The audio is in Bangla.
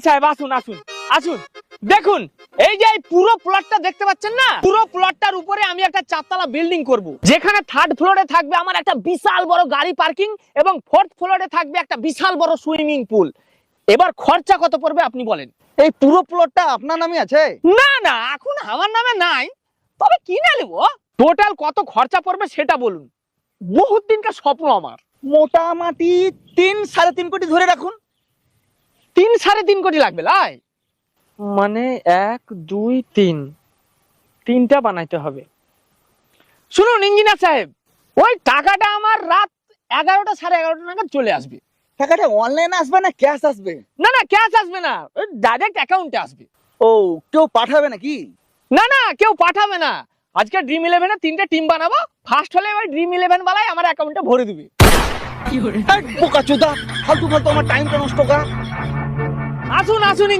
সাহেব আসুন আসুন আসুন। দেখুন এই যে এই পুরো প্লটটা দেখতে পাচ্ছেন না, পুরো প্লটটার উপরে আমি একটা চারতলা বিল্ডিং করব, যেখানে থার্ড ফ্লোরে থাকবে আমার একটা বিশাল বড় গাড়ি পার্কিং এবং ফোর্থ ফ্লোরে থাকবে একটা বিশাল বড় সুইমিং পুল। এবার খরচা কত পড়বে আপনি বলেন? এই পুরো প্লটটা আপনার নামে আছে? না না, এখন আমার নামে নাই, তবে কিনে নেব। টোটাল কত খরচা পড়বে সেটা বলুন, বহুত দিনকার স্বপ্ন আমার। মোটামুটি 3-3.5 কোটি ধরে রাখুন। 3-3.5 কোটি লাগবে লাই? মানে 1 2 3 তিনটা বানাইতে হবে। শুনুন ইঞ্জিনিয়ার সাহেব, ওই টাকাটা আমার রাত 11টা 11:30 নাগাদ চলে আসবে। টাকাটা অনলাইনে আসবে না ক্যাশ আসবে? না না, ক্যাশ আসবে না, ওই ডাইরেক্ট অ্যাকাউন্টে আসবে। ও, কেউ পাঠাবে নাকি? না না, কেউ পাঠাবে না। আজকে ড্রিম 11-এ 3টে টিম বানাবো, ফার্স্ট হলে ওই ড্রিম 11 বালাই আমার অ্যাকাউন্টে ভরে দিবে। বোকা চোদা, ফালতু ফালতু আমার টাইমটা নষ্ট করা। আসুন আসুন